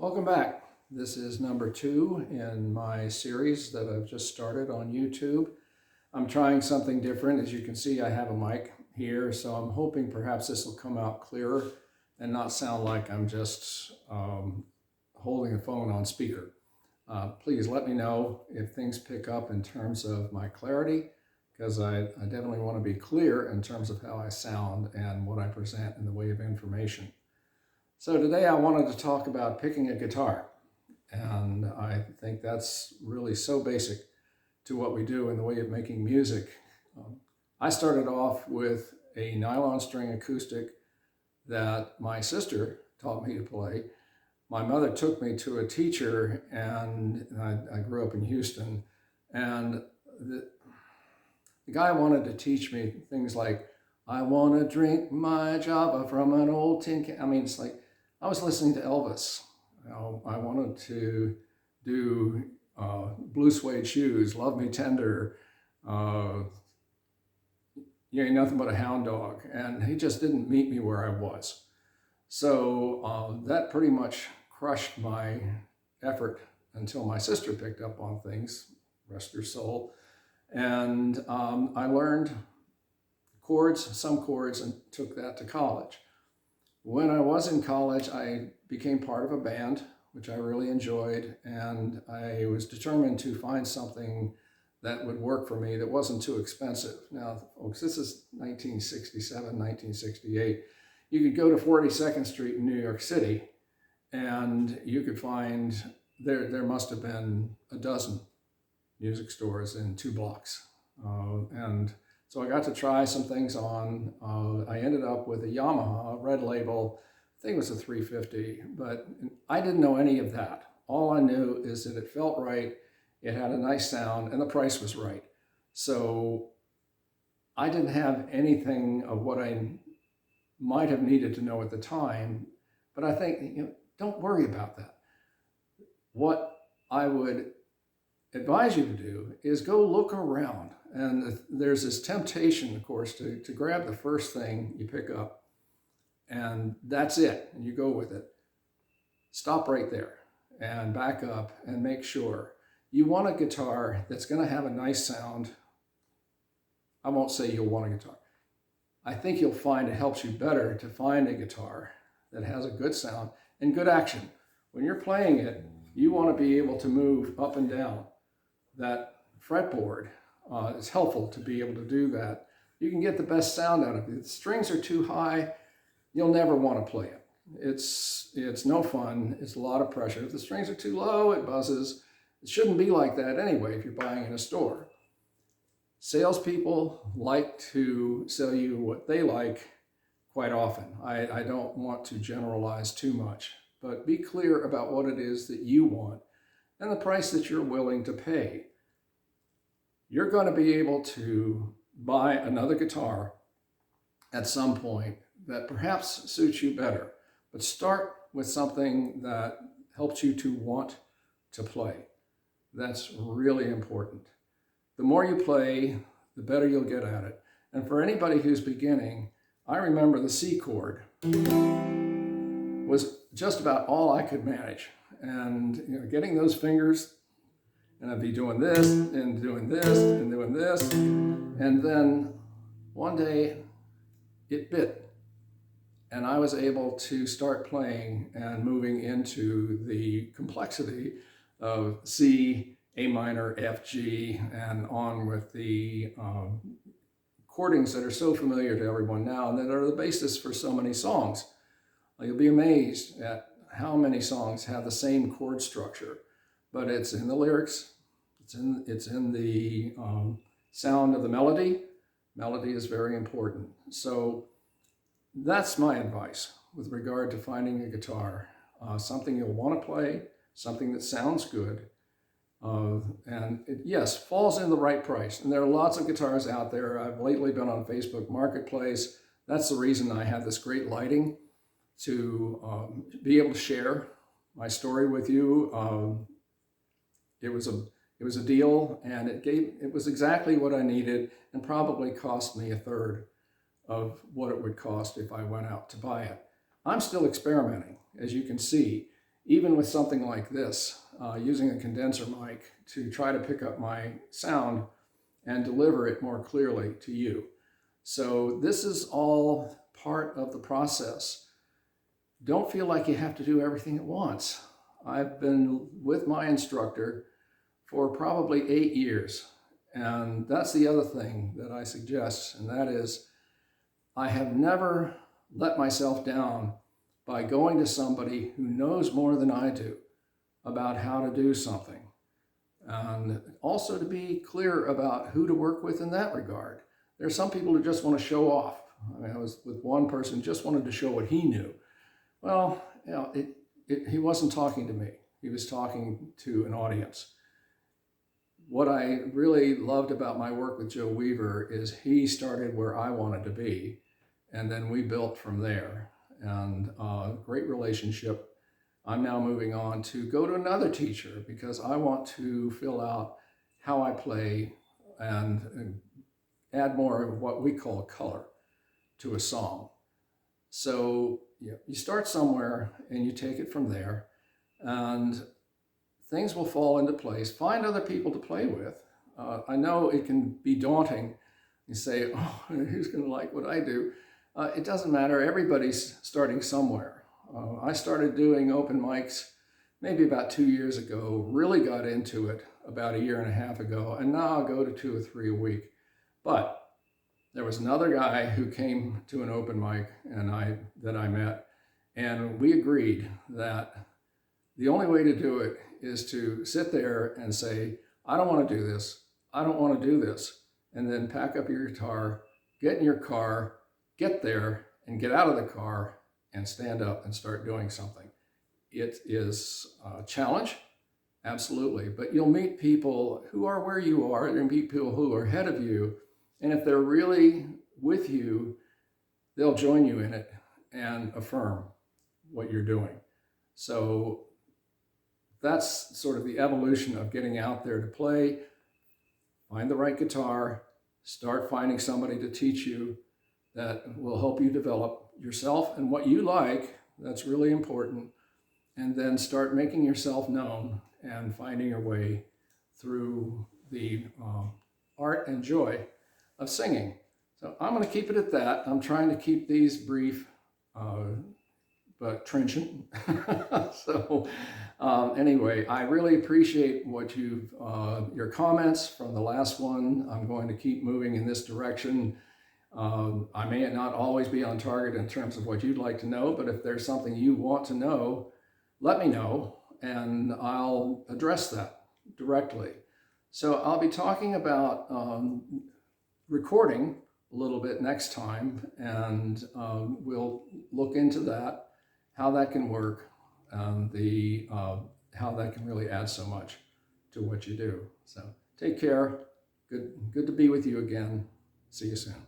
Welcome back. This is number 2 in my series that I've just started on YouTube. I'm trying something different. As you can see, I have a mic here, so I'm hoping perhaps this will come out clearer and not sound like I'm just holding a phone on speaker. Please let me know if things pick up in terms of my clarity, because I definitely want to be clear in terms of how I sound and what I present in the way of information. So today I wanted to talk about picking a guitar, and I think that's really so basic to what we do in the way of making music. I started off with a nylon string acoustic that my sister taught me to play. My mother took me to a teacher, and I grew up in Houston, and the guy wanted to teach me things like, I want to drink my Java from an old tin can. I mean, it's like I was listening to Elvis. I wanted to do Blue Suede Shoes, Love Me Tender, You Ain't Nothing But a Hound Dog, and he just didn't meet me where I was. So that pretty much crushed my effort until my sister picked up on things, rest her soul, and I learned some chords, and took that to college. When I was in college, I became part of a band, which I really enjoyed, and I was determined to find something that would work for me that wasn't too expensive. Now, folks, this is 1967, 1968. You could go to 42nd Street in New York City, and you could find, there must have been a dozen music stores in 2 blocks. And so I got to try some things on. I ended up with a Yamaha Red Label. I think it was a 350, but I didn't know any of that. All I knew is that it felt right, it had a nice sound, and the price was right. So I didn't have anything of what I might have needed to know at the time, but I think, don't worry about that. What I would advise you to do is go look around. And there's this temptation, of course, to grab the first thing you pick up, and that's it, and you go with it. Stop right there and back up and make sure. You want a guitar that's going to have a nice sound. I won't say you'll want a guitar. I think you'll find it helps you better to find a guitar that has a good sound and good action. When you're playing it, you want to be able to move up and down that fretboard. It's helpful to be able to do that. You can get the best sound out of it. If the strings are too high, you'll never want to play it. It's no fun. It's a lot of pressure. If the strings are too low, it buzzes. It shouldn't be like that anyway if you're buying in a store. Salespeople like to sell you what they like quite often. I don't want to generalize too much, but be clear about what it is that you want and the price that you're willing to pay. You're going to be able to buy another guitar at some point that perhaps suits you better, but start with something that helps you to want to play. That's really important. The more you play, the better you'll get at it. And for anybody who's beginning, I remember the C chord was just about all I could manage. And getting those fingers, and I'd be doing this and doing this and doing this. And then one day it bit, and I was able to start playing and moving into the complexity of C, A minor, F, G, and on with the chordings that are so familiar to everyone now and that are the basis for so many songs. You'll be amazed at how many songs have the same chord structure, but it's in the lyrics, it's in the sound of the melody. Melody is very important. So that's my advice with regard to finding a guitar. Something you'll want to play, something that sounds good, and it, yes, falls in the right price. And there are lots of guitars out there. I've lately been on Facebook Marketplace. That's the reason I have this great lighting, to be able to share my story with you. It was a deal, and it was exactly what I needed, and probably cost me 1/3 of what it would cost if I went out to buy it. I'm still experimenting, as you can see. even with something like this, using a condenser mic to try to pick up my sound and deliver it more clearly to you. So this is all part of the process. Don't feel like you have to do everything at once. I've been with my instructor for probably 8 years. And that's the other thing that I suggest, and that is I have never let myself down by going to somebody who knows more than I do about how to do something. And also to be clear about who to work with in that regard. There are some people who just want to show off. I mean, I was with one person who just wanted to show what he knew. Well, you know, he wasn't talking to me. He was talking to an audience. What I really loved about my work with Joe Weaver is he started where I wanted to be, and then we built from there. And great relationship. I'm now moving on to go to another teacher because I want to fill out how I play and add more of what we call color to a song. So you start somewhere and you take it from there, and things will fall into place. Find other people to play with. I know it can be daunting. You say, oh, who's going to like what I do? It doesn't matter. Everybody's starting somewhere. I started doing open mics maybe about 2 years ago, really got into it about 1.5 years ago, and now I'll go to 2 or 3 a week. But there was another guy who came to an open mic that I met, and we agreed that the only way to do it is to sit there and say, I don't want to do this. I don't want to do this. And then pack up your guitar, get in your car, get there, and get out of the car and stand up and start doing something. It is a challenge, absolutely, but you'll meet people who are where you are, you'll meet people who are ahead of you, and if they're really with you, they'll join you in it and affirm what you're doing. So that's sort of the evolution of getting out there to play. Find the right guitar, start finding somebody to teach you that will help you develop yourself and what you like. That's really important. And then start making yourself known and finding your way through the art and joy of singing. So I'm going to keep it at that. I'm trying to keep these brief, but trenchant. So anyway, I really appreciate what your comments from the last one. I'm going to keep moving in this direction. I may not always be on target in terms of what you'd like to know, but if there's something you want to know, let me know and I'll address that directly. So I'll be talking about recording a little bit next time, and we'll look into that, how that can work, and how that can really add so much to what you do. So take care. Good to be with you again. See you soon.